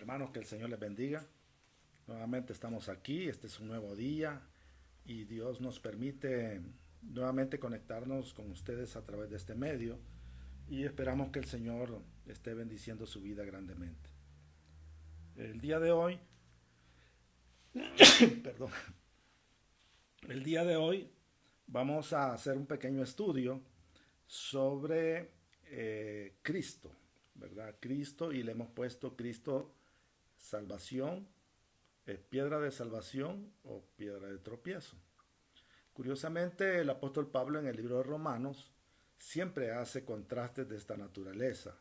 Hermanos, que el Señor les bendiga. Nuevamente estamos aquí, este es un nuevo día y Dios nos permite nuevamente conectarnos con ustedes a través de este medio y esperamos que el Señor esté bendiciendo su vida grandemente. El día de hoy, perdón, el día de hoy vamos a hacer un pequeño estudio sobre Cristo, ¿verdad? Cristo, y le hemos puesto Cristo salvación, piedra de salvación o piedra de tropiezo. Curiosamente, el apóstol Pablo en el libro de Romanos siempre hace contrastes de esta naturaleza.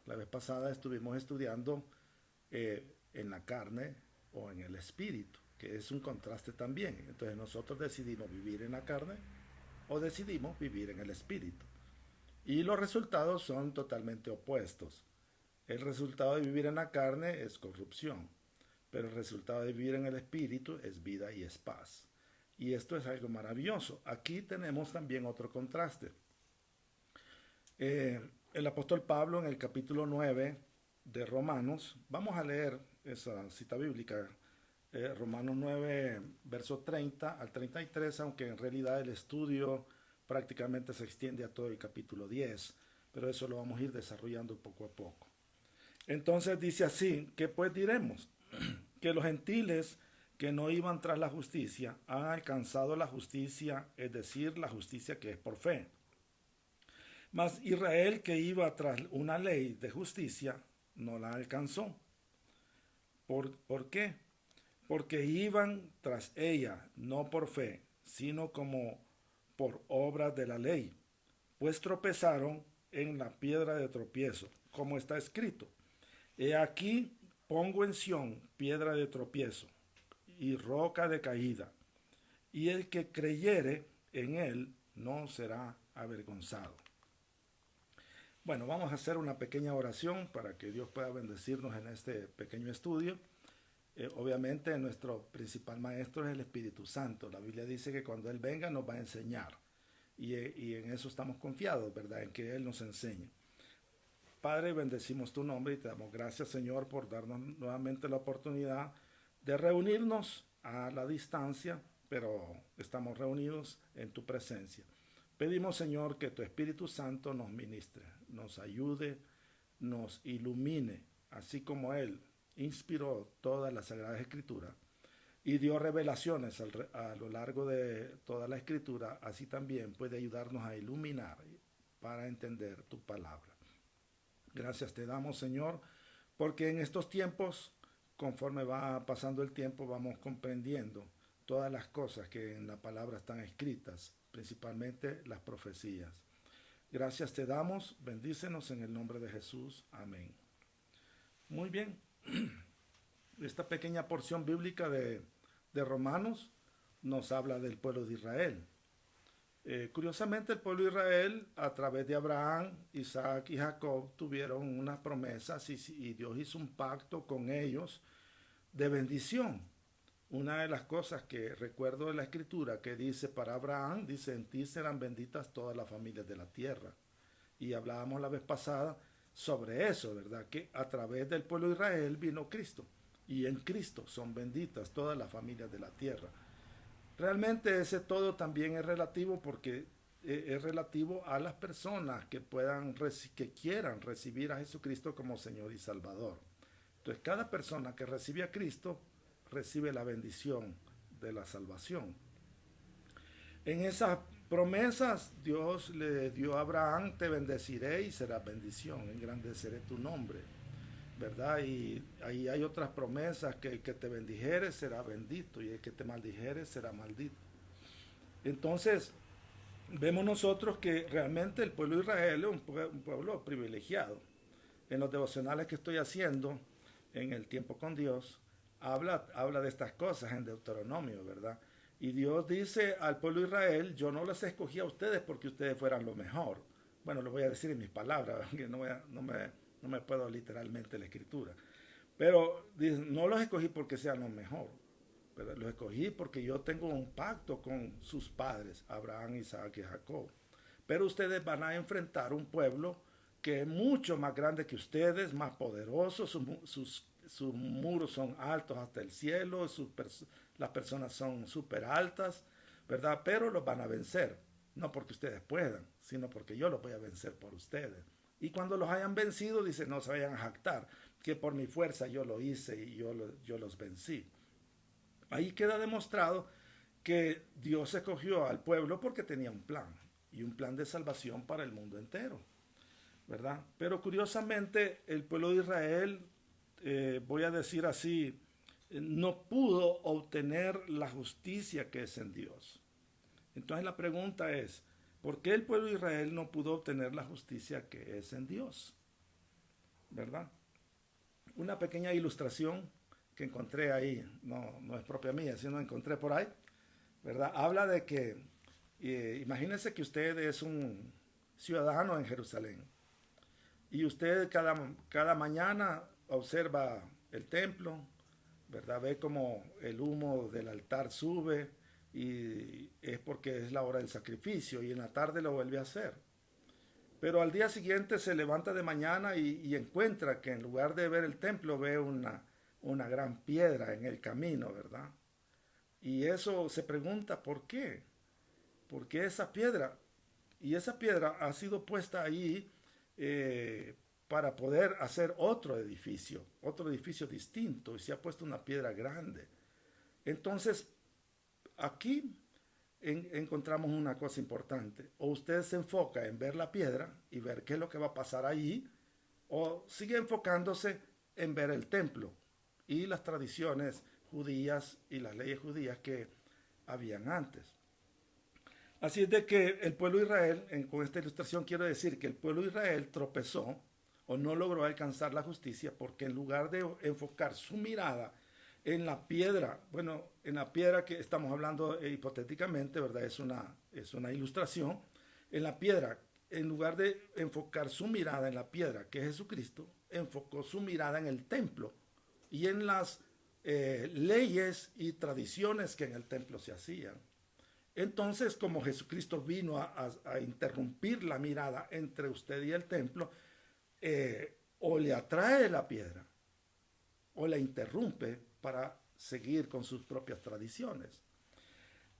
La vez pasada estuvimos estudiando en la carne o en el espíritu, que es un contraste también. Entonces nosotros decidimos vivir en la carne o decidimos vivir en el espíritu. Y los resultados son totalmente opuestos. El resultado de vivir en la carne es corrupción, pero el resultado de vivir en el espíritu es vida y es paz. Y esto es algo maravilloso. Aquí tenemos también otro contraste. El apóstol Pablo en el capítulo 9 de Romanos, vamos a leer esa cita bíblica, Romanos 9, verso 30 al 33, aunque en realidad el estudio prácticamente se extiende a todo el capítulo 10, pero eso lo vamos a ir desarrollando poco a poco. Entonces dice así, ¿qué pues diremos? Que los gentiles que no iban tras la justicia han alcanzado la justicia, es decir, la justicia que es por fe. Mas Israel, que iba tras una ley de justicia, no la alcanzó. ¿Por qué? Porque iban tras ella, no por fe, sino como por obras de la ley, pues tropezaron en la piedra de tropiezo, como está escrito. He aquí pongo en Sión piedra de tropiezo y roca de caída, y el que creyere en él no será avergonzado. Bueno, vamos a hacer una pequeña oración para que Dios pueda bendecirnos en este pequeño estudio. Obviamente nuestro principal maestro es el Espíritu Santo. La Biblia dice que cuando Él venga nos va a enseñar. Y en eso estamos confiados, ¿verdad? En que Él nos enseñe. Padre, bendecimos tu nombre y te damos gracias, Señor, por darnos nuevamente la oportunidad de reunirnos a la distancia, pero estamos reunidos en tu presencia. Pedimos, Señor, que tu Espíritu Santo nos ministre, nos ayude, nos ilumine, así como Él inspiró toda la Sagrada Escritura y dio revelaciones a lo largo de toda la Escritura, así también puede ayudarnos a iluminar para entender tu palabra. Gracias te damos, Señor, porque en estos tiempos, conforme va pasando el tiempo, vamos comprendiendo todas las cosas que en la palabra están escritas, principalmente las profecías. Gracias te damos, bendícenos en el nombre de Jesús. Amén. Muy bien, esta pequeña porción bíblica de Romanos nos habla del pueblo de Israel. Curiosamente, el pueblo de Israel, a través de Abraham, Isaac y Jacob, tuvieron unas promesas y Dios hizo un pacto con ellos de bendición. Una de las cosas que recuerdo de la Escritura que dice para Abraham, dice, en ti serán benditas todas las familias de la tierra. Y hablábamos la vez pasada sobre eso, ¿verdad? Que a través del pueblo de Israel vino Cristo. Y en Cristo son benditas todas las familias de la tierra. Realmente ese todo también es relativo porque es relativo a las personas que que quieran recibir a Jesucristo como Señor y Salvador. Entonces cada persona que recibe a Cristo recibe la bendición de la salvación. En esas promesas Dios le dio a Abraham, te bendeciré y serás bendición, engrandeceré tu nombre, ¿verdad? Y ahí hay otras promesas, que el que te bendijere será bendito y el que te maldijere será maldito. Entonces, vemos nosotros que realmente el pueblo de Israel es un pueblo privilegiado. En los devocionales que estoy haciendo en el tiempo con Dios, habla de estas cosas en Deuteronomio, ¿verdad? Y Dios dice al pueblo de Israel, yo no les escogí a ustedes porque ustedes fueran lo mejor. Bueno, lo voy a decir en mis palabras, que no me puedo literalmente la escritura. Pero no los escogí porque sean lo mejor, pero los escogí porque yo tengo un pacto con sus padres, Abraham, Isaac y Jacob. Pero ustedes van a enfrentar un pueblo que es mucho más grande que ustedes, más poderoso, sus sus muros son altos hasta el cielo, las personas son súper altas, ¿verdad? Pero los van a vencer, no porque ustedes puedan, sino porque yo los voy a vencer por ustedes. Y cuando los hayan vencido, dice, no se vayan a jactar, que por mi fuerza yo lo hice y yo los vencí. Ahí queda demostrado que Dios escogió al pueblo porque tenía un plan, y un plan de salvación para el mundo entero, ¿verdad? Pero curiosamente el pueblo de Israel, voy a decir así, no pudo obtener la justicia que es en Dios. Entonces la pregunta es, ¿por qué el pueblo de Israel no pudo obtener la justicia que es en Dios? ¿Verdad? Una pequeña ilustración que encontré ahí, no es propia mía, sino encontré por ahí, ¿verdad? Habla de que, imagínense que usted es un ciudadano en Jerusalén y usted cada mañana observa el templo, ¿verdad? Ve como el humo del altar sube y es porque es la hora del sacrificio y en la tarde lo vuelve a hacer. Pero al día siguiente se levanta de mañana y encuentra que en lugar de ver el templo ve una gran piedra en el camino, ¿verdad? Y eso se pregunta, ¿por qué? ¿Por qué esa piedra? Y esa piedra ha sido puesta ahí para poder hacer otro edificio distinto, y se ha puesto una piedra grande. Entonces, aquí encontramos una cosa importante. O usted se enfoca en ver la piedra y ver qué es lo que va a pasar allí, o sigue enfocándose en ver el templo y las tradiciones judías y las leyes judías que habían antes. Así es de que el pueblo de Israel, con esta ilustración quiero decir que el pueblo de Israel tropezó o no logró alcanzar la justicia porque en lugar de enfocar su mirada en la piedra, bueno, en la piedra que estamos hablando hipotéticamente, ¿verdad? Es una ilustración. En la piedra, en lugar de enfocar su mirada en la piedra, que es Jesucristo, enfocó su mirada en el templo y en las leyes y tradiciones que en el templo se hacían. Entonces, como Jesucristo vino a interrumpir la mirada entre usted y el templo, o le atrae la piedra o la interrumpe para seguir con sus propias tradiciones.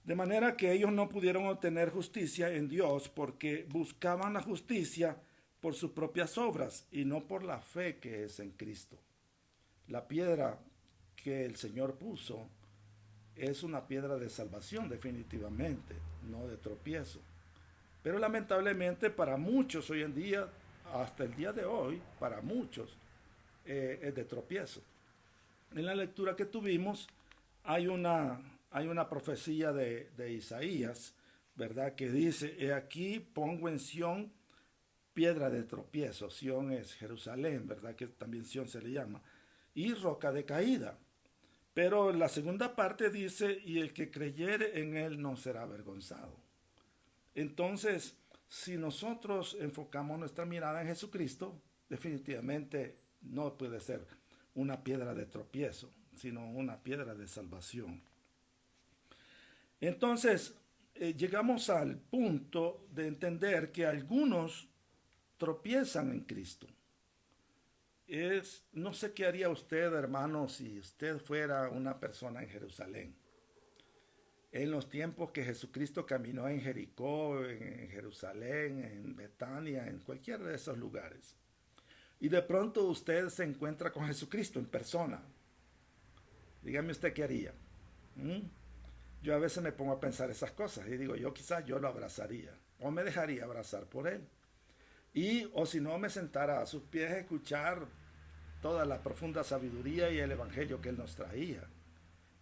De manera que ellos no pudieron obtener justicia en Dios porque buscaban la justicia por sus propias obras y no por la fe que es en Cristo. La piedra que el Señor puso es una piedra de salvación definitivamente, no de tropiezo. Pero lamentablemente para muchos hoy en día, hasta el día de hoy, para muchos es de tropiezo. En la lectura que tuvimos hay una profecía de Isaías, ¿verdad? Que dice, he aquí pongo en Sión piedra de tropiezo. Sión es Jerusalén, ¿verdad? Que también Sión se le llama. Y roca de caída. Pero la segunda parte dice, y el que creyere en él no será avergonzado. Entonces, si nosotros enfocamos nuestra mirada en Jesucristo, definitivamente no puede ser una piedra de tropiezo, sino una piedra de salvación. Entonces, llegamos al punto de entender que algunos tropiezan en Cristo. No sé qué haría usted, hermano, si usted fuera una persona en Jerusalén. En los tiempos que Jesucristo caminó en Jericó, en Jerusalén, en Betania, en cualquiera de esos lugares. Y de pronto usted se encuentra con Jesucristo en persona. Dígame usted qué haría. Yo a veces me pongo a pensar esas cosas y digo, quizás yo lo abrazaría o me dejaría abrazar por él. O si no, me sentara a sus pies a escuchar toda la profunda sabiduría y el evangelio que él nos traía.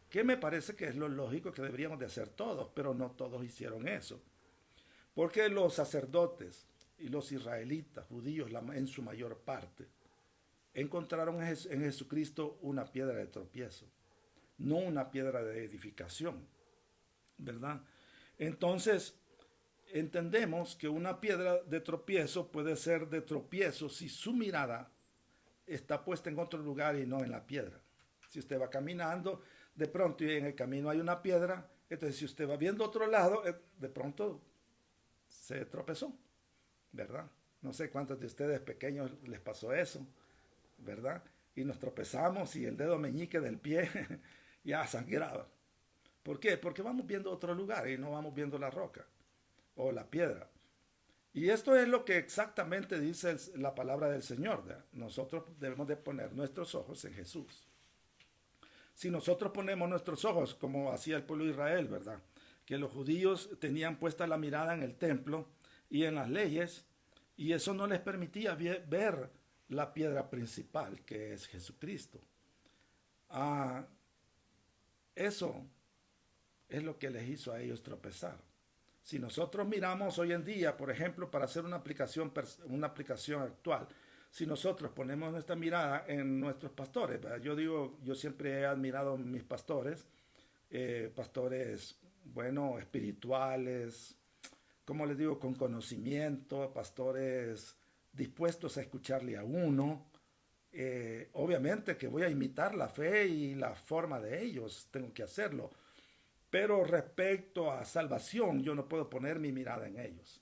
Que me parece que es lo lógico que deberíamos de hacer todos, pero no todos hicieron eso. Porque los sacerdotes y los israelitas, judíos en su mayor parte, encontraron en Jesucristo una piedra de tropiezo, no una piedra de edificación, ¿verdad? Entonces, entendemos que una piedra de tropiezo puede ser de tropiezo si su mirada está puesta en otro lugar y no en la piedra. Si usted va caminando, de pronto y en el camino hay una piedra, entonces si usted va viendo otro lado, de pronto se tropezó, ¿verdad? No sé cuántos de ustedes pequeños les pasó eso, ¿verdad? y nos tropezamos y el dedo meñique del pie ya sangraba. ¿Por qué? Porque vamos viendo otro lugar y no vamos viendo la roca o la piedra. Y esto es lo que exactamente dice la palabra del Señor, ¿verdad? Nosotros debemos de poner nuestros ojos en Jesús. Si nosotros ponemos nuestros ojos, como hacía el pueblo de Israel, ¿verdad? Que los judíos tenían puesta la mirada en el templo y en las leyes, y eso no les permitía ver la piedra principal, que es Jesucristo. Ah, eso es lo que les hizo a ellos tropezar. Si nosotros miramos hoy en día, por ejemplo, para hacer una aplicación actual, si nosotros ponemos nuestra mirada en nuestros pastores, ¿verdad? Yo siempre he admirado a mis pastores, pastores, bueno, espirituales, como les digo, con conocimiento, pastores dispuestos a escucharle a uno. Obviamente que voy a imitar la fe y la forma de ellos, tengo que hacerlo. Pero respecto a salvación, yo no puedo poner mi mirada en ellos.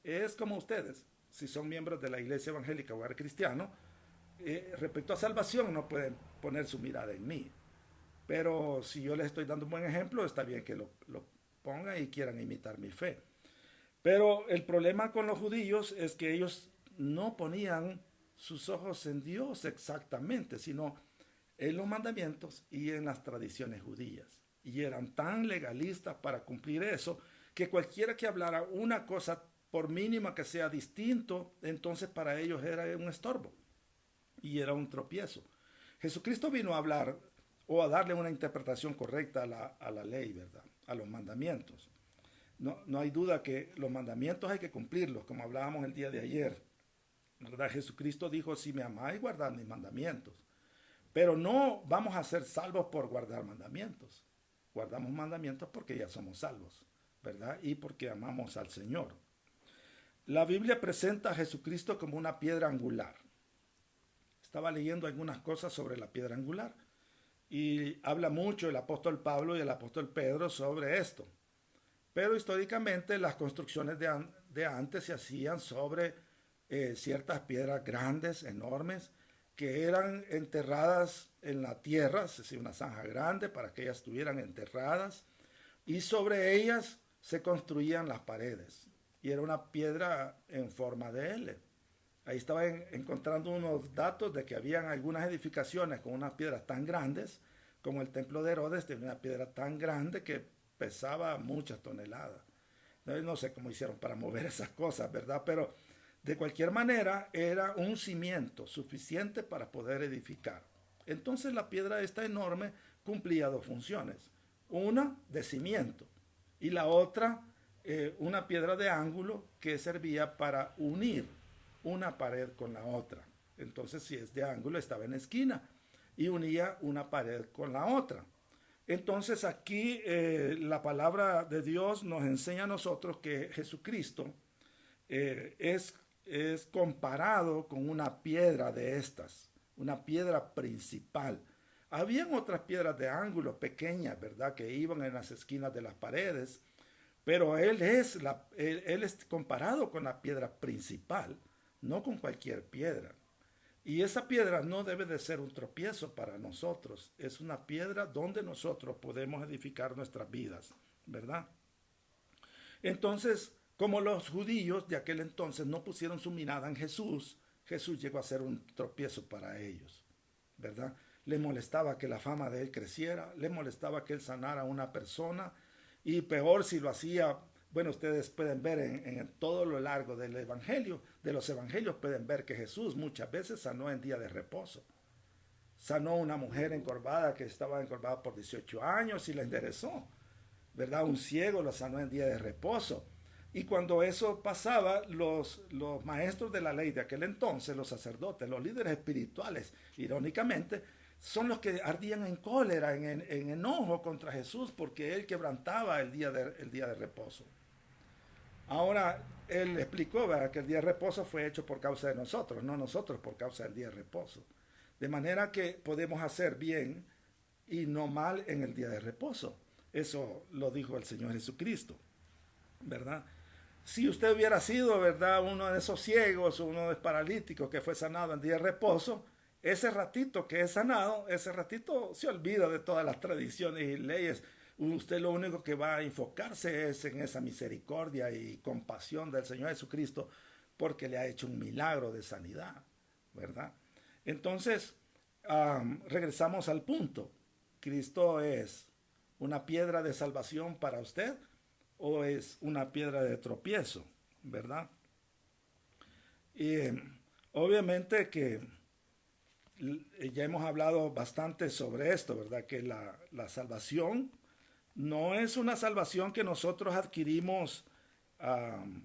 Es como ustedes, si son miembros de la iglesia evangélica o hogar cristiano, respecto a salvación no pueden poner su mirada en mí. Pero si yo les estoy dando un buen ejemplo, está bien que lo pongan y quieran imitar mi fe. Pero el problema con los judíos es que ellos no ponían sus ojos en Dios exactamente, sino en los mandamientos y en las tradiciones judías. Y eran tan legalistas para cumplir eso que cualquiera que hablara una cosa, por mínima que sea distinto, entonces para ellos era un estorbo y era un tropiezo. Jesucristo vino a hablar o a darle una interpretación correcta a la ley, ¿verdad? A los mandamientos. No hay duda que los mandamientos hay que cumplirlos, como hablábamos el día de ayer, ¿verdad? Jesucristo dijo, si me amáis, guardad mis mandamientos. Pero no vamos a ser salvos por guardar mandamientos. Guardamos mandamientos porque ya somos salvos, ¿verdad? Y porque amamos al Señor. La Biblia presenta a Jesucristo como una piedra angular. Estaba leyendo algunas cosas sobre la piedra angular y habla mucho el apóstol Pablo y el apóstol Pedro sobre esto. Pero históricamente las construcciones de antes se hacían sobre ciertas piedras grandes, enormes, que eran enterradas en la tierra, es decir, una zanja grande para que ellas estuvieran enterradas, y sobre ellas se construían las paredes. Y era una piedra en forma de L. Ahí estaba encontrando unos datos de que habían algunas edificaciones con unas piedras tan grandes, como el templo de Herodes, tenía una piedra tan grande que pesaba muchas toneladas. No sé cómo hicieron para mover esas cosas, ¿verdad? Pero de cualquier manera era un cimiento suficiente para poder edificar. Entonces la piedra esta enorme cumplía dos funciones. Una de cimiento y la otra una piedra de ángulo que servía para unir una pared con la otra. Entonces si es de ángulo estaba en esquina y unía una pared con la otra. Entonces aquí la palabra de Dios nos enseña a nosotros que Jesucristo es comparado con una piedra de estas, una piedra principal. Habían otras piedras de ángulo pequeñas, ¿verdad?, que iban en las esquinas de las paredes, pero él es comparado con la piedra principal, no con cualquier piedra. Y esa piedra no debe de ser un tropiezo para nosotros, es una piedra donde nosotros podemos edificar nuestras vidas, ¿verdad? Entonces, como los judíos de aquel entonces no pusieron su mirada en Jesús, Jesús llegó a ser un tropiezo para ellos, ¿verdad? Le molestaba que la fama de él creciera, le molestaba que él sanara a una persona, y peor si lo hacía, bueno, ustedes pueden ver en todo lo largo del evangelio, de los evangelios pueden ver que Jesús muchas veces sanó en día de reposo. Sanó a una mujer encorvada que estaba encorvada por 18 años y la enderezó, ¿verdad? Un ciego lo sanó en día de reposo. Y cuando eso pasaba, los maestros de la ley de aquel entonces, los sacerdotes, los líderes espirituales, irónicamente, son los que ardían en cólera, en enojo contra Jesús, porque él quebrantaba el día de reposo. Ahora, él explicó, ¿verdad?, que el día de reposo fue hecho por causa de nosotros, no nosotros por causa del día de reposo. De manera que podemos hacer bien y no mal en el día de reposo. Eso lo dijo el Señor Jesucristo, ¿verdad? Si usted hubiera sido, ¿verdad?, uno de esos ciegos, uno de esos paralíticos que fue sanado en día de reposo, ese ratito que es sanado, ese ratito se olvida de todas las tradiciones y leyes. Usted lo único que va a enfocarse es en esa misericordia y compasión del Señor Jesucristo porque le ha hecho un milagro de sanidad, ¿verdad? Entonces, regresamos al punto. ¿Cristo es una piedra de salvación para usted o es una piedra de tropiezo, verdad? Y obviamente que ya hemos hablado bastante sobre esto, ¿verdad? Que la salvación no es una salvación que nosotros adquirimos um,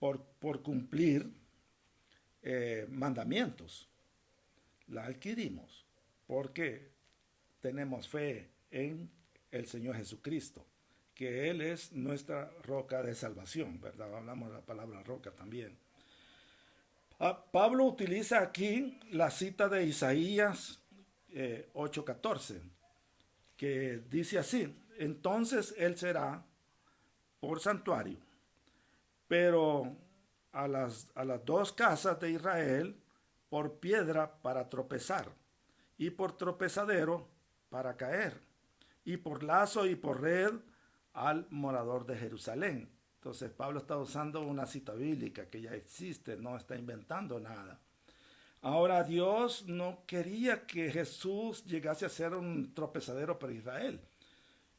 por cumplir mandamientos. La adquirimos porque tenemos fe en el Señor Jesucristo, que Él es nuestra roca de salvación, ¿verdad? Hablamos de la palabra roca también. Pablo utiliza aquí la cita de Isaías 8:14, que dice así: entonces Él será por santuario, pero a las dos casas de Israel por piedra para tropezar, y por tropezadero para caer, y por lazo y por red al morador de Jerusalén. Entonces Pablo está usando una cita bíblica que ya existe, no está inventando nada. Ahora Dios no quería que Jesús llegase a ser un tropezadero para Israel,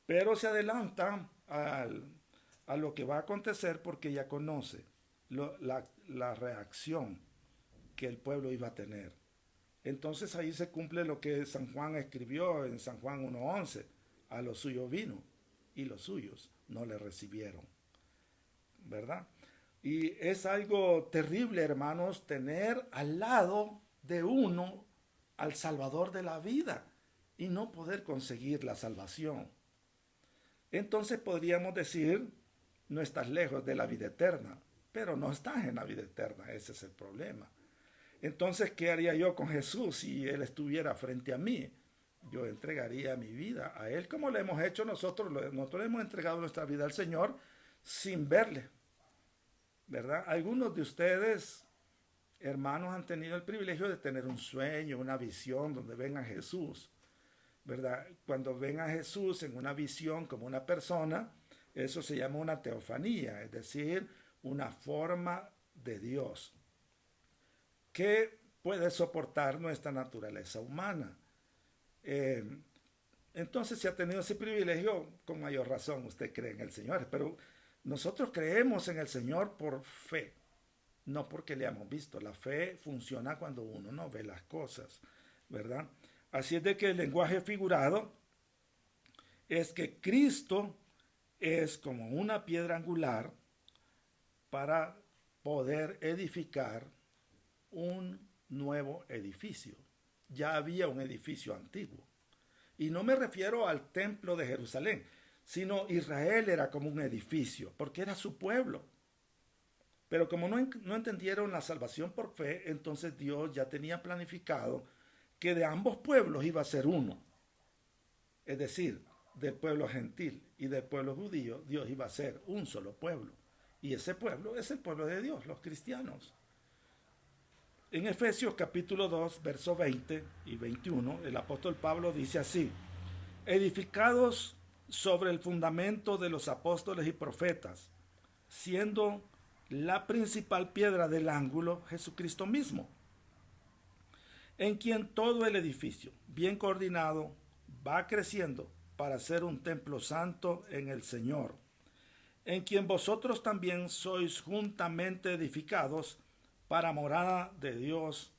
pero se adelanta a lo que va a acontecer porque ya conoce la reacción que el pueblo iba a tener. Entonces ahí se cumple lo que San Juan escribió en San Juan 1:11. A los suyos vino y los suyos no le recibieron, ¿verdad? Y es algo terrible, hermanos, tener al lado de uno al Salvador de la vida y no poder conseguir la salvación. Entonces podríamos decir, no estás lejos de la vida eterna, pero no estás en la vida eterna, ese es el problema. Entonces, ¿qué haría yo con Jesús si Él estuviera frente a mí? Yo entregaría mi vida a Él, como lo hemos hecho nosotros. Nosotros hemos entregado nuestra vida al Señor sin verle, ¿verdad? Algunos de ustedes, hermanos, han tenido el privilegio de tener un sueño, una visión donde ven a Jesús, ¿verdad? Cuando ven a Jesús en una visión como una persona, eso se llama una teofanía, es decir, una forma de Dios que puede soportar nuestra naturaleza humana. Entonces, si ha tenido ese privilegio, con mayor razón usted cree en el Señor. Pero nosotros creemos en el Señor por fe, no porque le hemos visto. La fe funciona cuando uno no ve las cosas, ¿verdad? Así es de que el lenguaje figurado es que Cristo es como una piedra angular para poder edificar un nuevo edificio. Ya había un edificio antiguo. Y no me refiero al templo de Jerusalén, sino Israel era como un edificio, porque era su pueblo. Pero como no entendieron la salvación por fe, entonces Dios ya tenía planificado que de ambos pueblos iba a ser uno. Es decir, del pueblo gentil y del pueblo judío, Dios iba a ser un solo pueblo. Y ese pueblo es el pueblo de Dios, los cristianos. En Efesios capítulo 2, versos 20 y 21, el apóstol Pablo dice así: edificados sobre el fundamento de los apóstoles y profetas, siendo la principal piedra del ángulo Jesucristo mismo, en quien todo el edificio, bien coordinado, va creciendo para ser un templo santo en el Señor, en quien vosotros también sois juntamente edificados para morada de Dios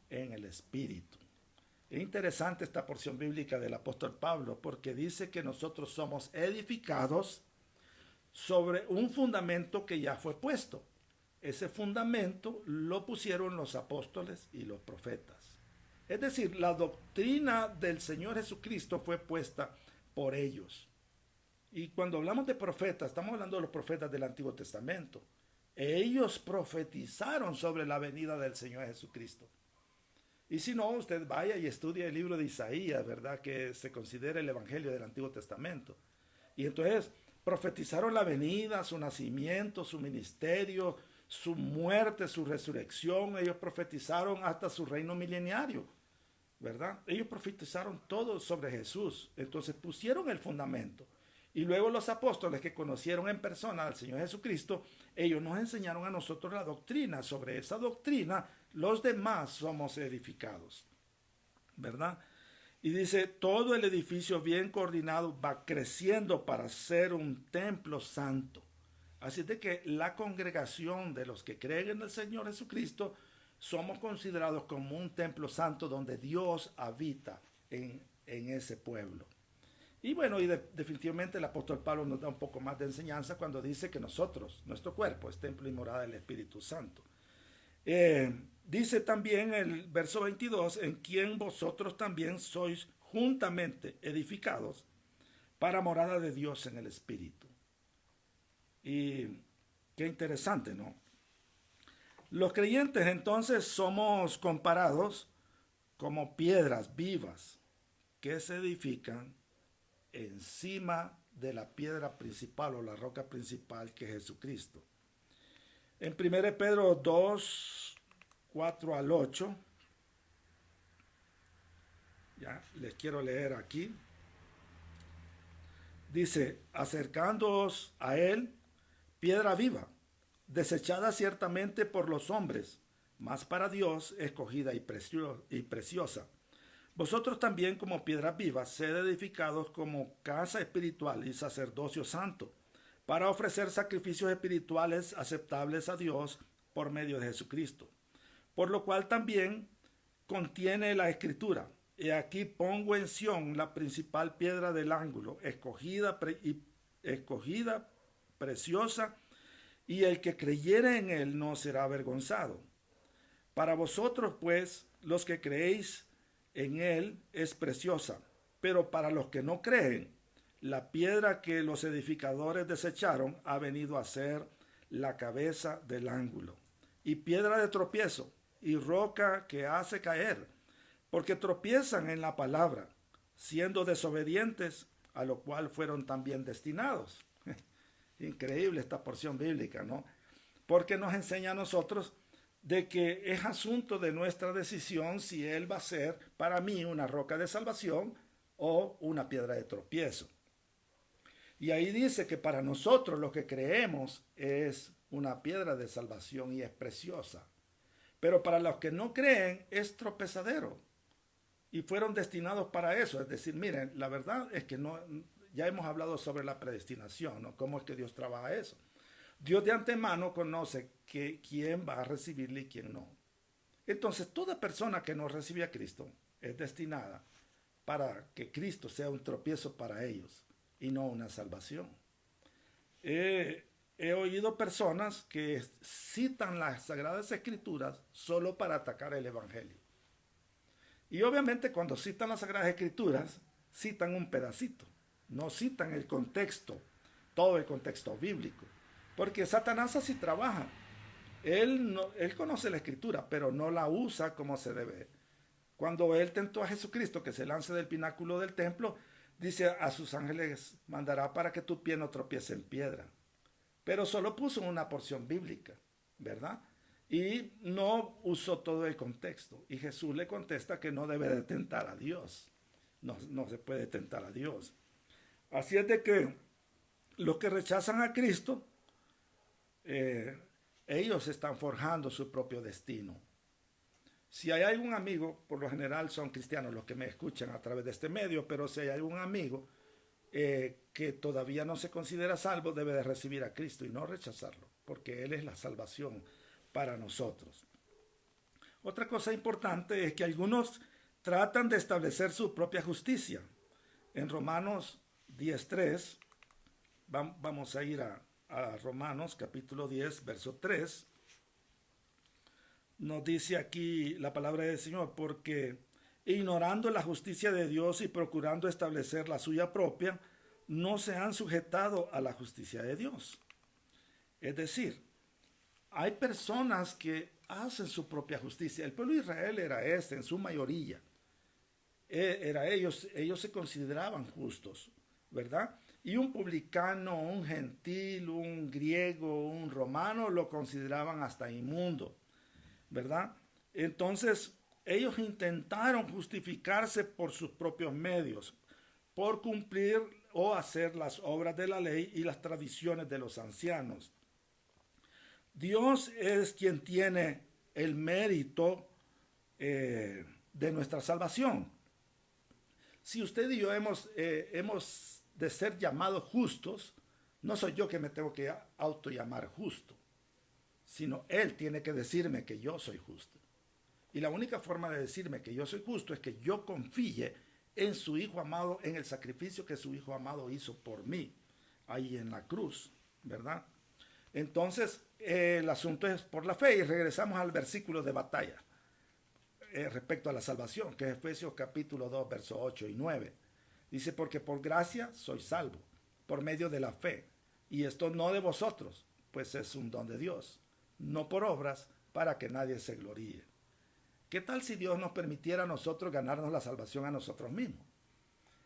en el Espíritu. Es interesante esta porción bíblica del apóstol Pablo porque dice que nosotros somos edificados sobre un fundamento que ya fue puesto. Ese fundamento lo pusieron los apóstoles y los profetas. Es decir, la doctrina del Señor Jesucristo fue puesta por ellos. Y cuando hablamos de profetas, estamos hablando de los profetas del Antiguo Testamento. Ellos profetizaron sobre la venida del Señor Jesucristo. Y si no, usted vaya y estudie el libro de Isaías, ¿verdad? Que se considera el Evangelio del Antiguo Testamento. Y entonces profetizaron la venida, su nacimiento, su ministerio, su muerte, su resurrección, ellos profetizaron hasta su reino mileniario, ¿verdad? Ellos profetizaron todo sobre Jesús, entonces pusieron el fundamento. Y luego los apóstoles que conocieron en persona al Señor Jesucristo, ellos nos enseñaron a nosotros la doctrina. Sobre esa doctrina, los demás somos edificados, ¿verdad? Y dice, todo el edificio bien coordinado va creciendo para ser un templo santo. Así de que la congregación de los que creen en el Señor Jesucristo somos considerados como un templo santo donde Dios habita en ese pueblo. Y bueno, definitivamente el apóstol Pablo nos da un poco más de enseñanza cuando dice que nosotros, nuestro cuerpo, es templo y morada del Espíritu Santo. Dice también el verso 22, en quien vosotros también sois juntamente edificados para morada de Dios en el Espíritu. Y qué interesante, ¿no? Los creyentes entonces somos comparados como piedras vivas que se edifican encima de la piedra principal o la roca principal que es Jesucristo. En 1 Pedro 2, 4 al 8, ya les quiero leer aquí, dice, acercándoos a él, piedra viva, desechada ciertamente por los hombres, mas para Dios escogida y preciosa. Vosotros también como piedras vivas, sed edificados como casa espiritual y sacerdocio santo, para ofrecer sacrificios espirituales aceptables a Dios por medio de Jesucristo. Por lo cual también contiene la Escritura, he aquí pongo en Sión la principal piedra del ángulo, escogida, preciosa, y el que creyere en él no será avergonzado. Para vosotros, pues, los que creéis en él es preciosa, pero para los que no creen, la piedra que los edificadores desecharon ha venido a ser la cabeza del ángulo, y piedra de tropiezo, y roca que hace caer, porque tropiezan en la palabra, siendo desobedientes, a lo cual fueron también destinados. Increíble esta porción bíblica, ¿no? Porque nos enseña a nosotros de que es asunto de nuestra decisión si Él va a ser para mí una roca de salvación o una piedra de tropiezo. Y ahí dice que para nosotros lo que creemos es una piedra de salvación y es preciosa. Pero para los que no creen es tropezadero. Y fueron destinados para eso. Es decir, miren, la verdad es que no, ya hemos hablado sobre la predestinación, ¿no? Cómo es que Dios trabaja eso. Dios de antemano conoce quién va a recibirle y quién no. Entonces, toda persona que no recibe a Cristo es destinada para que Cristo sea un tropiezo para ellos y no una salvación. He oído personas que citan las Sagradas Escrituras solo para atacar el Evangelio. Y obviamente cuando citan las Sagradas Escrituras, citan un pedacito, no citan el contexto, todo el contexto bíblico. Porque Satanás así trabaja. Él conoce la Escritura, pero no la usa como se debe. Cuando él tentó a Jesucristo que se lance del pináculo del templo, dice a sus ángeles mandará para que tu pie no tropiece en piedra. Pero solo puso una porción bíblica, ¿verdad? Y no usó todo el contexto. Y Jesús le contesta que no debe de tentar a Dios. No se puede tentar a Dios. Así es de que los que rechazan a Cristo, ellos están forjando su propio destino. Si hay algún amigo, por lo general son cristianos los que me escuchan a través de este medio, pero si hay algún amigo que todavía no se considera salvo, debe de recibir a Cristo y no rechazarlo, porque Él es la salvación para nosotros. Otra cosa importante es que algunos tratan de establecer su propia justicia. En Romanos 10:3, vamos a ir a Romanos capítulo 10, verso 3, nos dice aquí la palabra del Señor, porque ignorando la justicia de Dios y procurando establecer la suya propia, no se han sujetado a la justicia de Dios. Es decir, hay personas que hacen su propia justicia. El pueblo de Israel era en su mayoría. Ellos se consideraban justos, ¿verdad? Y un publicano, un gentil, un griego, un romano lo consideraban hasta inmundo, ¿verdad? Entonces, ellos intentaron justificarse por sus propios medios, por cumplir o hacer las obras de la ley y las tradiciones de los ancianos. Dios es quien tiene el mérito de nuestra salvación. Si usted y yo hemos de ser llamados justos, no soy yo que me tengo que autollamar justo, sino Él tiene que decirme que yo soy justo. Y la única forma de decirme que yo soy justo es que yo confíe en su Hijo amado, en el sacrificio que su Hijo amado hizo por mí, ahí en la cruz, ¿verdad? Entonces, el asunto es por la fe, y regresamos al versículo de batalla respecto a la salvación, que es Efesios capítulo 2, versos 8 y 9. Dice, porque por gracia soy salvo, por medio de la fe, y esto no de vosotros, pues es un don de Dios, no por obras, para que nadie se gloríe. ¿Qué tal si Dios nos permitiera a nosotros ganarnos la salvación a nosotros mismos?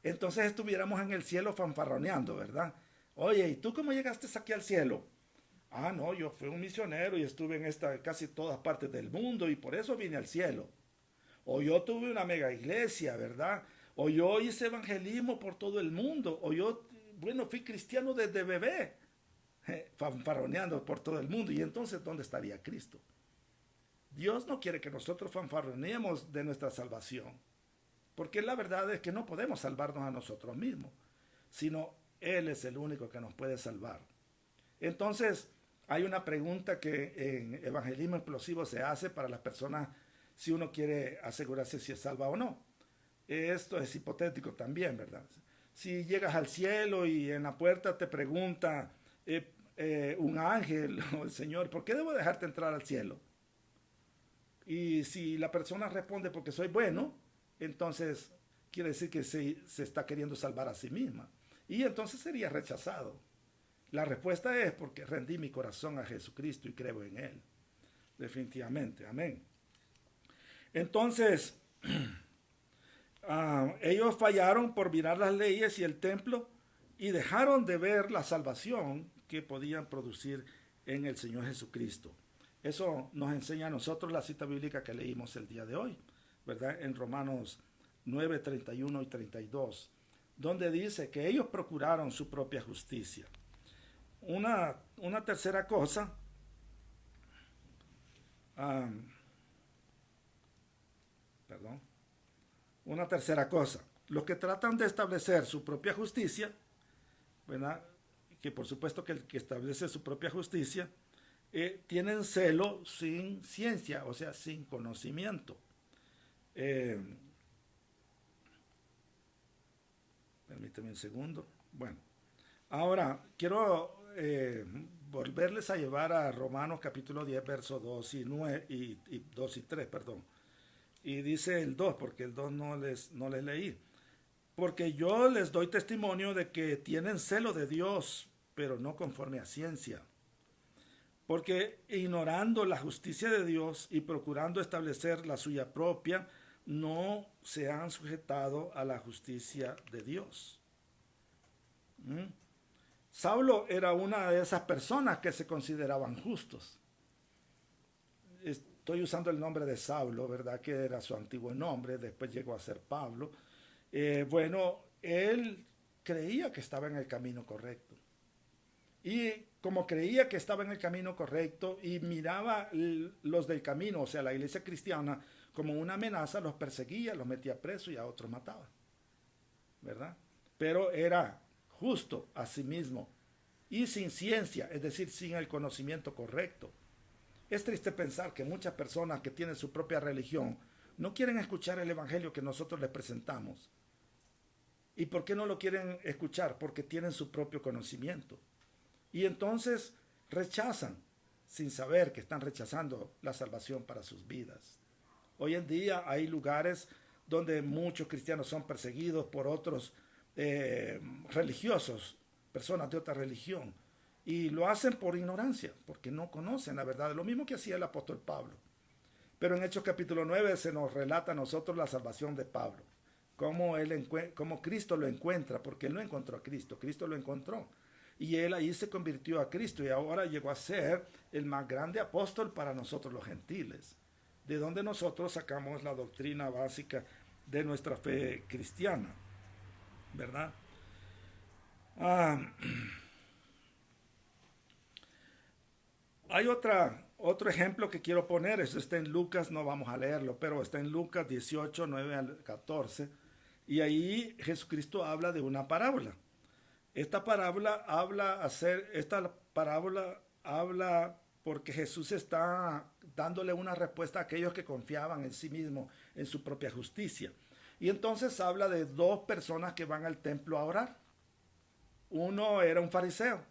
Entonces estuviéramos en el cielo fanfarroneando, ¿verdad? Oye, ¿y tú cómo llegaste aquí al cielo? Ah, no, yo fui un misionero y estuve en casi todas partes del mundo y por eso vine al cielo. O yo tuve una mega iglesia, ¿verdad? O yo hice evangelismo por todo el mundo. O yo, bueno, fui cristiano desde bebé, fanfarroneando por todo el mundo. Y entonces, ¿dónde estaría Cristo? Dios no quiere que nosotros fanfarroneemos de nuestra salvación, porque la verdad es que no podemos salvarnos a nosotros mismos, sino Él es el único que nos puede salvar. Entonces, hay una pregunta que en evangelismo explosivo se hace para las personas si uno quiere asegurarse si es salva o no. Esto es hipotético también, ¿verdad? Si llegas al cielo y en la puerta te pregunta un ángel o el Señor, ¿por qué debo dejarte entrar al cielo? Y si la persona responde porque soy bueno, entonces quiere decir que se está queriendo salvar a sí misma. Y entonces sería rechazado. La respuesta es porque rendí mi corazón a Jesucristo y creo en Él. Definitivamente. Amén. Entonces, ellos fallaron por mirar las leyes y el templo y dejaron de ver la salvación que podían producir en el Señor Jesucristo. Eso nos enseña a nosotros la cita bíblica que leímos el día de hoy, ¿verdad? En Romanos 9, 31 y 32, donde dice que ellos procuraron su propia justicia. Una tercera cosa, una tercera cosa, los que tratan de establecer su propia justicia, ¿verdad? Que por supuesto que el que establece su propia justicia, tienen celo sin ciencia, o sea, sin conocimiento. Permíteme un segundo. Bueno, ahora quiero volverles a llevar a Romanos capítulo 10, versos 2 y 9, y 2 y 3, perdón. Y dice el 2, porque el 2 no les leí. Porque yo les doy testimonio de que tienen celo de Dios, pero no conforme a ciencia. Porque ignorando la justicia de Dios y procurando establecer la suya propia, no se han sujetado a la justicia de Dios. Saulo era una de esas personas que se consideraban justos. Estoy usando el nombre de Saulo, ¿verdad? Que era su antiguo nombre, después llegó a ser Pablo. Bueno, él creía que estaba en el camino correcto. Y como creía que estaba en el camino correcto y miraba los del camino, o sea, la iglesia cristiana, como una amenaza, los perseguía, los metía presos y a otros mataba, ¿verdad? Pero era justo a sí mismo y sin ciencia, es decir, sin el conocimiento correcto. Es triste pensar que muchas personas que tienen su propia religión no quieren escuchar el evangelio que nosotros les presentamos. ¿Y por qué no lo quieren escuchar? Porque tienen su propio conocimiento. Y entonces rechazan, sin saber que están rechazando la salvación para sus vidas. Hoy en día hay lugares donde muchos cristianos son perseguidos por otros religiosos, personas de otra religión, y lo hacen por ignorancia, porque no conocen la verdad, lo mismo que hacía el apóstol Pablo. Pero en Hechos capítulo 9 se nos relata a nosotros la salvación de Pablo, cómo Cristo lo encuentra, porque él no encontró a Cristo, Cristo lo encontró. Y él ahí se convirtió a Cristo y ahora llegó a ser el más grande apóstol para nosotros los gentiles, de donde nosotros sacamos la doctrina básica de nuestra fe cristiana, ¿verdad? Ah, hay otro ejemplo que quiero poner, eso está en Lucas, no vamos a leerlo, pero está en Lucas 18, 9 al 14, y ahí Jesucristo habla de una parábola. Esta parábola habla porque Jesús está dándole una respuesta a aquellos que confiaban en sí mismo, en su propia justicia. Y entonces habla de dos personas que van al templo a orar. Uno era un fariseo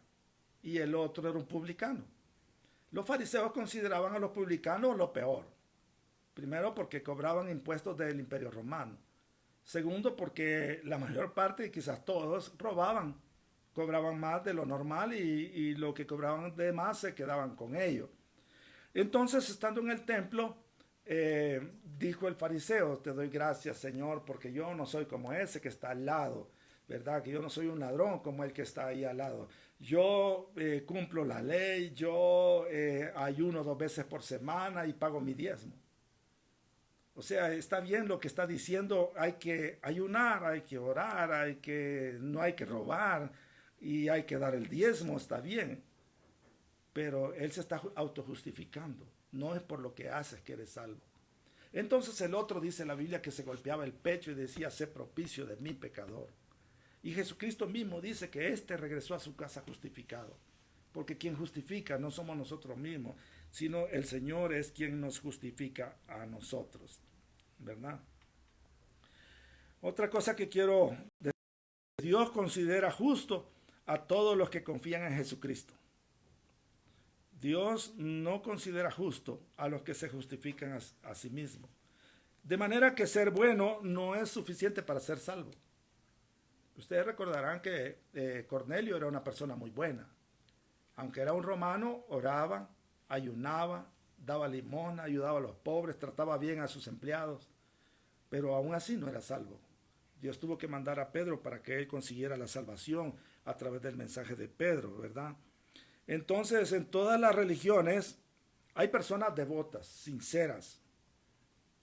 y el otro era un publicano. Los fariseos consideraban a los publicanos lo peor. Primero porque cobraban impuestos del Imperio Romano. Segundo porque la mayor parte, y quizás todos, robaban. Cobraban más de lo normal y lo que cobraban de más se quedaban con ellos. Entonces, estando en el templo, dijo el fariseo: te doy gracias, Señor, porque yo no soy como ese que está al lado, ¿verdad? Que yo no soy un ladrón como el que está ahí al lado. Yo cumplo la ley, yo ayuno 2 veces por semana y pago mi diezmo. O sea, está bien lo que está diciendo, hay que ayunar, hay que orar, no hay que robar y hay que dar el diezmo, está bien. Pero él se está autojustificando, no es por lo que haces que eres salvo. Entonces el otro dice en la Biblia que se golpeaba el pecho y decía: sé propicio de mi pecador. Y Jesucristo mismo dice que éste regresó a su casa justificado. Porque quien justifica no somos nosotros mismos, sino el Señor es quien nos justifica a nosotros, ¿verdad? Otra cosa que quiero decir: Dios considera justo a todos los que confían en Jesucristo. Dios no considera justo a los que se justifican a sí mismos. De manera que ser bueno no es suficiente para ser salvo. Ustedes recordarán que Cornelio era una persona muy buena. Aunque era un romano, oraba, ayunaba, daba limosna, ayudaba a los pobres, trataba bien a sus empleados, pero aún así no era salvo. Dios tuvo que mandar a Pedro para que él consiguiera la salvación a través del mensaje de Pedro, ¿verdad? Entonces, en todas las religiones hay personas devotas, sinceras,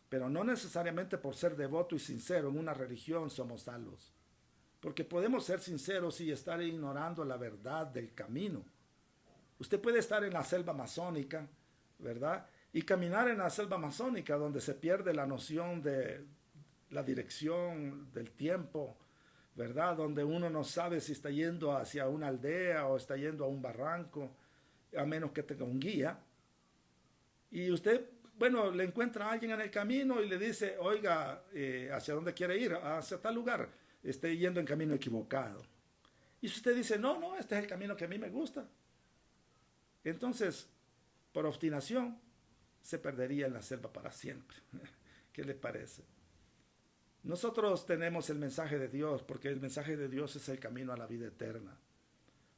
pero no necesariamente por ser devoto y sincero en una religión somos salvos, porque podemos ser sinceros y estar ignorando la verdad del camino. Usted puede estar en la selva amazónica, ¿verdad? Y caminar en la selva amazónica donde se pierde la noción de la dirección del tiempo, ¿verdad? Donde uno no sabe si está yendo hacia una aldea o está yendo a un barranco, a menos que tenga un guía. Y usted, bueno, le encuentra a alguien en el camino y le dice: oiga, ¿hacia dónde quiere ir? Hacia tal lugar. Esté yendo en camino equivocado. Y si usted dice: no, este es el camino que a mí me gusta, entonces, por obstinación, se perdería en la selva para siempre. ¿Qué le parece? Nosotros tenemos el mensaje de Dios, porque el mensaje de Dios es el camino a la vida eterna.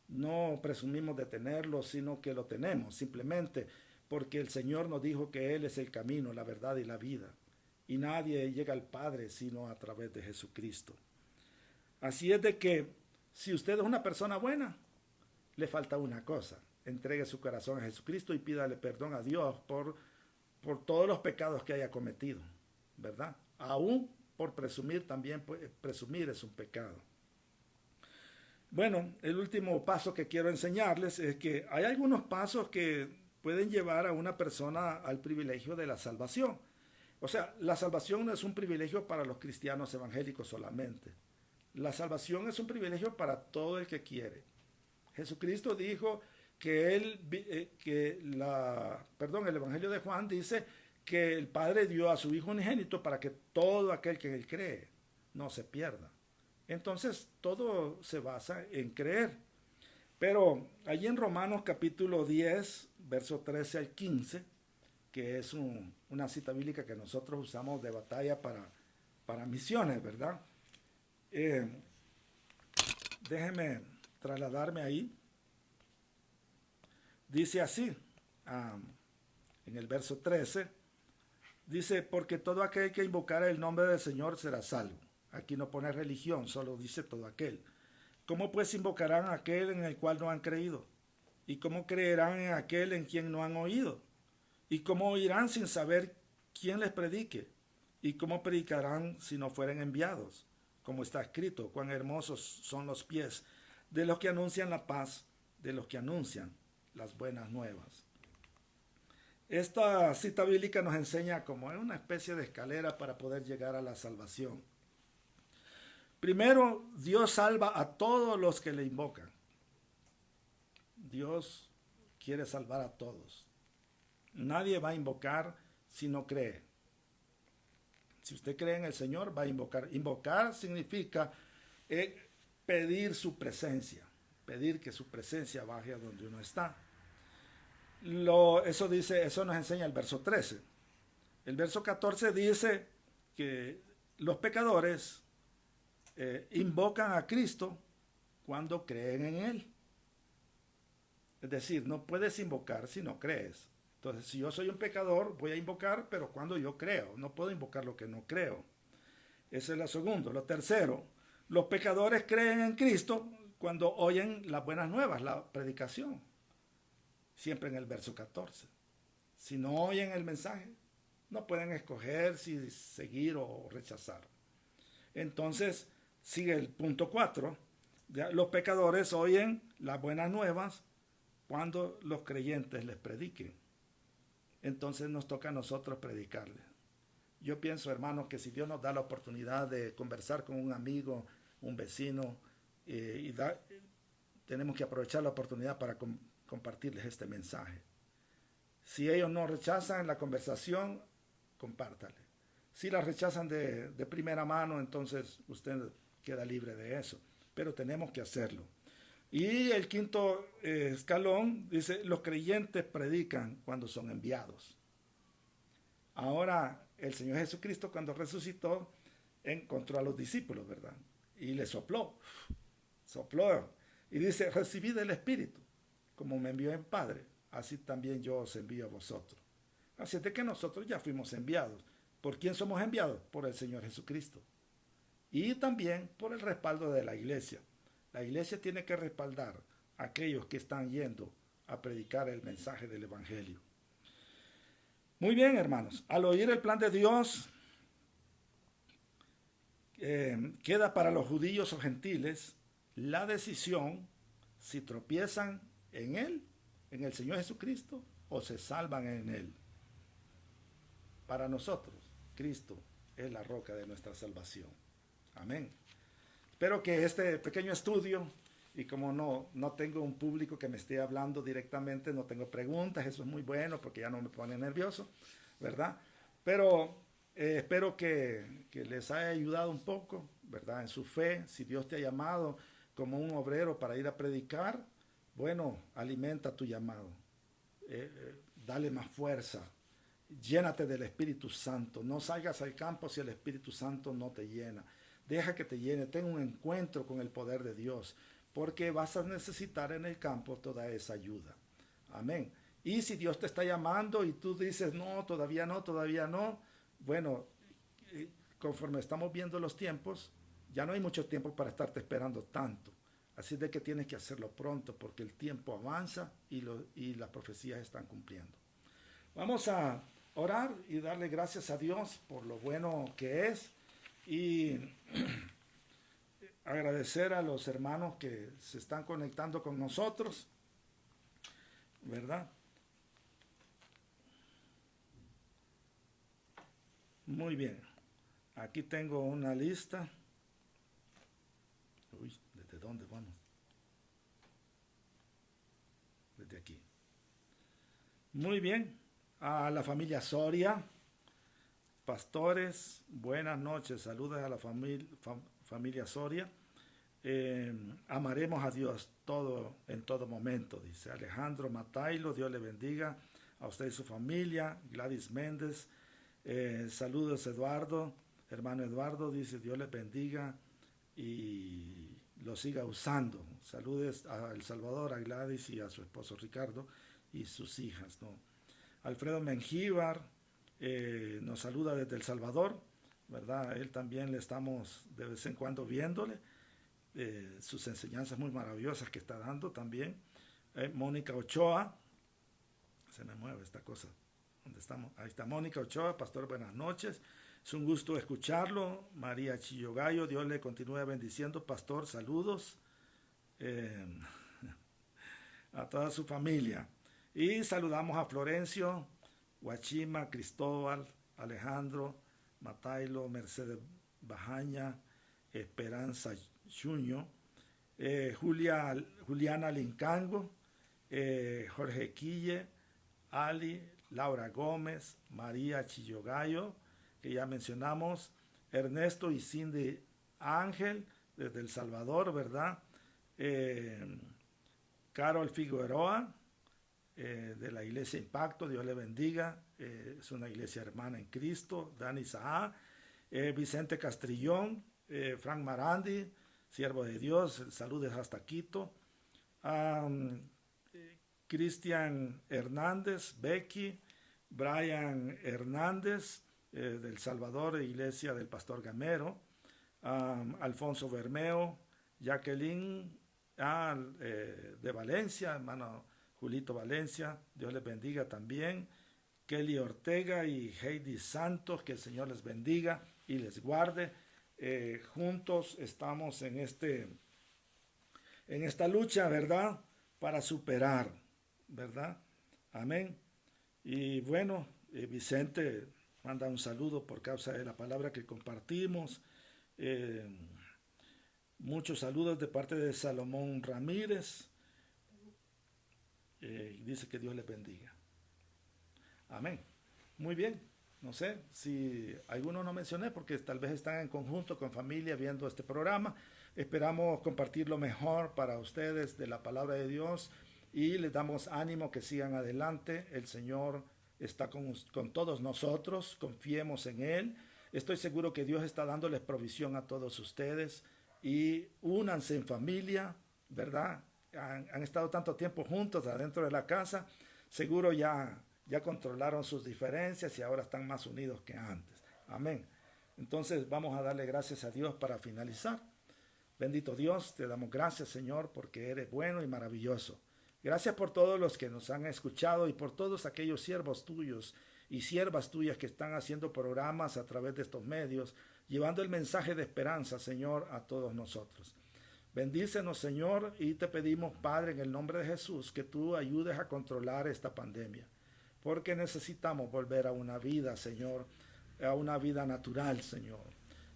No presumimos de tenerlo, sino que lo tenemos, simplemente porque el Señor nos dijo que Él es el camino, la verdad y la vida. Y nadie llega al Padre sino a través de Jesucristo. Así es de que, si usted es una persona buena, le falta una cosa: entregue su corazón a Jesucristo y pídale perdón a Dios por todos los pecados que haya cometido, ¿verdad? Aún por presumir, también presumir es un pecado. Bueno, el último paso que quiero enseñarles es que hay algunos pasos que pueden llevar a una persona al privilegio de la salvación. O sea, la salvación no es un privilegio para los cristianos evangélicos solamente. La salvación es un privilegio para todo el que quiere. Jesucristo dijo que el Evangelio de Juan dice que el Padre dio a su Hijo unigénito para que todo aquel que en él cree no se pierda. Entonces, todo se basa en creer. Pero allí en Romanos capítulo 10, verso 13 al 15, que es una cita bíblica que nosotros usamos de batalla para misiones, ¿verdad? Déjeme trasladarme ahí. Dice así, en el verso 13, dice: porque todo aquel que invocara el nombre del Señor será salvo. Aquí no pone religión, solo dice todo aquel. ¿Cómo pues invocarán a aquel en el cual no han creído? ¿Y cómo creerán en aquel en quien no han oído? ¿Y cómo oirán sin saber quién les predique? ¿Y cómo predicarán si no fueren enviados? Como está escrito, cuán hermosos son los pies de los que anuncian la paz, de los que anuncian las buenas nuevas. Esta cita bíblica nos enseña como es una especie de escalera para poder llegar a la salvación. Primero, Dios salva a todos los que le invocan. Dios quiere salvar a todos. Nadie va a invocar si no cree. Si usted cree en el Señor, va a invocar. Invocar significa pedir su presencia, pedir que su presencia baje a donde uno está. Eso nos enseña el verso 13. El verso 14 dice que los pecadores invocan a Cristo cuando creen en Él. Es decir, no puedes invocar si no crees. Entonces, si yo soy un pecador, voy a invocar, pero cuando yo creo. No puedo invocar lo que no creo. Ese es lo segundo. Lo tercero, los pecadores creen en Cristo cuando oyen las buenas nuevas, la predicación. Siempre en el verso 14. Si no oyen el mensaje, no pueden escoger si seguir o rechazar. Entonces, sigue el punto 4. Los pecadores oyen las buenas nuevas cuando los creyentes les prediquen. Entonces nos toca a nosotros predicarles. Yo pienso, hermanos, que si Dios nos da la oportunidad de conversar con un amigo, un vecino, tenemos que aprovechar la oportunidad para compartirles este mensaje. Si ellos no rechazan la conversación, compártale. Si la rechazan de primera mano, entonces usted queda libre de eso. Pero tenemos que hacerlo. Y el quinto escalón dice, los creyentes predican cuando son enviados. Ahora, el Señor Jesucristo cuando resucitó, encontró a los discípulos, ¿verdad? Y les sopló. Y dice, recibid el Espíritu, como me envió el Padre, así también yo os envío a vosotros. Así es de que nosotros ya fuimos enviados. ¿Por quién somos enviados? Por el Señor Jesucristo. Y también por el respaldo de la iglesia. La iglesia tiene que respaldar a aquellos que están yendo a predicar el mensaje del Evangelio. Muy bien, hermanos. Al oír el plan de Dios, queda para los judíos o gentiles la decisión si tropiezan en Él, en el Señor Jesucristo, o se salvan en Él. Para nosotros, Cristo es la roca de nuestra salvación. Amén. Espero que este pequeño estudio, y como no tengo un público que me esté hablando directamente, no tengo preguntas, eso es muy bueno porque ya no me pone nervioso, ¿verdad? Pero espero que les haya ayudado un poco, ¿verdad? En su fe, si Dios te ha llamado como un obrero para ir a predicar, bueno, alimenta tu llamado, dale más fuerza, llénate del Espíritu Santo, no salgas al campo si el Espíritu Santo no te llena. Deja que te llene, ten un encuentro con el poder de Dios, porque vas a necesitar en el campo toda esa ayuda. Amén. Y si Dios te está llamando y tú dices, no, todavía no, bueno, conforme estamos viendo los tiempos, ya no hay mucho tiempo para estarte esperando tanto. Así de que tienes que hacerlo pronto, porque el tiempo avanza y las profecías están cumpliendo. Vamos a orar y darle gracias a Dios por lo bueno que es. Y agradecer a los hermanos que se están conectando con nosotros, ¿verdad? Muy bien. Aquí tengo una lista. Uy, ¿desde dónde vamos? Desde aquí. Muy bien. A la familia Soria. Pastores, buenas noches, saludos a la familia Soria. Amaremos a Dios en todo momento, dice Alejandro Matailo, Dios le bendiga a usted y su familia. Gladys Méndez, saludos Eduardo, hermano Eduardo, dice Dios le bendiga y lo siga usando. Saludos a El Salvador, a Gladys y a su esposo Ricardo y sus hijas, ¿no? Alfredo Mengíbar, nos saluda desde El Salvador. ¿verdad? Él también le estamos de vez en cuando viéndole, sus enseñanzas muy maravillosas que está dando también. Mónica Ochoa, se me mueve esta cosa, ¿dónde estamos? Ahí está Mónica Ochoa, pastor, buenas noches. Es un gusto escucharlo. María Chillogallo, Dios le continúe bendiciendo, pastor, saludos a toda su familia. Y saludamos a Florencio, Guachima, Cristóbal, Alejandro, Matailo, Mercedes Bajaña, Esperanza Chuño, Juliana Lincango, Jorge Quille, Ali, Laura Gómez, María Chillogallo, que ya mencionamos, Ernesto y Cindy Ángel, desde El Salvador, ¿verdad? Carol Figueroa, de la Iglesia Impacto, Dios le bendiga, es una iglesia hermana en Cristo. Dani Saá, Vicente Castrillón, Frank Marandi, siervo de Dios, saludos hasta Quito. Cristian Hernández, Becky, Brian Hernández, del Salvador, Iglesia del Pastor Gamero, Alfonso Bermeo, Jacqueline de Valencia, hermano Julito Valencia, Dios les bendiga también. Kelly Ortega y Heidi Santos, que el Señor les bendiga y les guarde. Juntos estamos en esta lucha, ¿verdad? Para superar, ¿verdad? Amén. Y bueno, Vicente manda un saludo por causa de la palabra que compartimos. Muchos saludos de parte de Salomón Ramírez. Dice que Dios les bendiga. Amén. Muy bien. No sé si algunos no mencioné porque tal vez están en conjunto con familia viendo este programa. Esperamos compartir lo mejor para ustedes de la palabra de Dios y les damos ánimo que sigan adelante. El Señor está con todos nosotros. Confiemos en Él. Estoy seguro que Dios está dándoles provisión a todos ustedes y únanse en familia, ¿verdad? Han estado tanto tiempo juntos adentro de la casa, seguro ya controlaron sus diferencias y ahora están más unidos que antes. Amén. Entonces vamos a darle gracias a Dios para finalizar. Bendito Dios, te damos gracias, Señor, porque eres bueno y maravilloso. Gracias por todos los que nos han escuchado y por todos aquellos siervos tuyos y siervas tuyas que están haciendo programas a través de estos medios, llevando el mensaje de esperanza, Señor, a todos nosotros. Bendícenos, Señor, y te pedimos, Padre, en el nombre de Jesús, que tú ayudes a controlar esta pandemia, porque necesitamos volver a una vida, Señor, a una vida natural, Señor.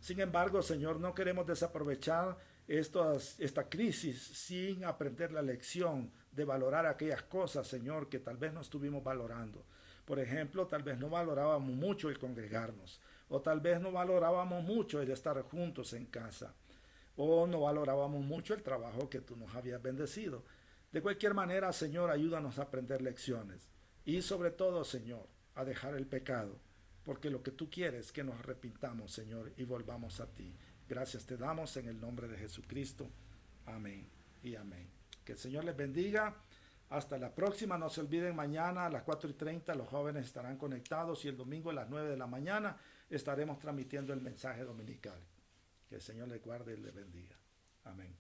Sin embargo, Señor, no queremos desaprovechar esta crisis sin aprender la lección de valorar aquellas cosas, Señor, que tal vez no estuvimos valorando. Por ejemplo, tal vez no valorábamos mucho el congregarnos, o tal vez no valorábamos mucho el estar juntos en casa, o no valorábamos mucho el trabajo que tú nos habías bendecido. De cualquier manera, Señor, ayúdanos a aprender lecciones y sobre todo, Señor, a dejar el pecado, porque lo que tú quieres es que nos arrepintamos, Señor, y volvamos a ti. Gracias te damos en el nombre de Jesucristo. Amén y amén. Que el Señor les bendiga. Hasta la próxima. No se olviden, mañana a las 4:30 los jóvenes estarán conectados y el domingo a las 9 de la mañana estaremos transmitiendo el mensaje dominical. Que el Señor les guarde y les bendiga. Amén.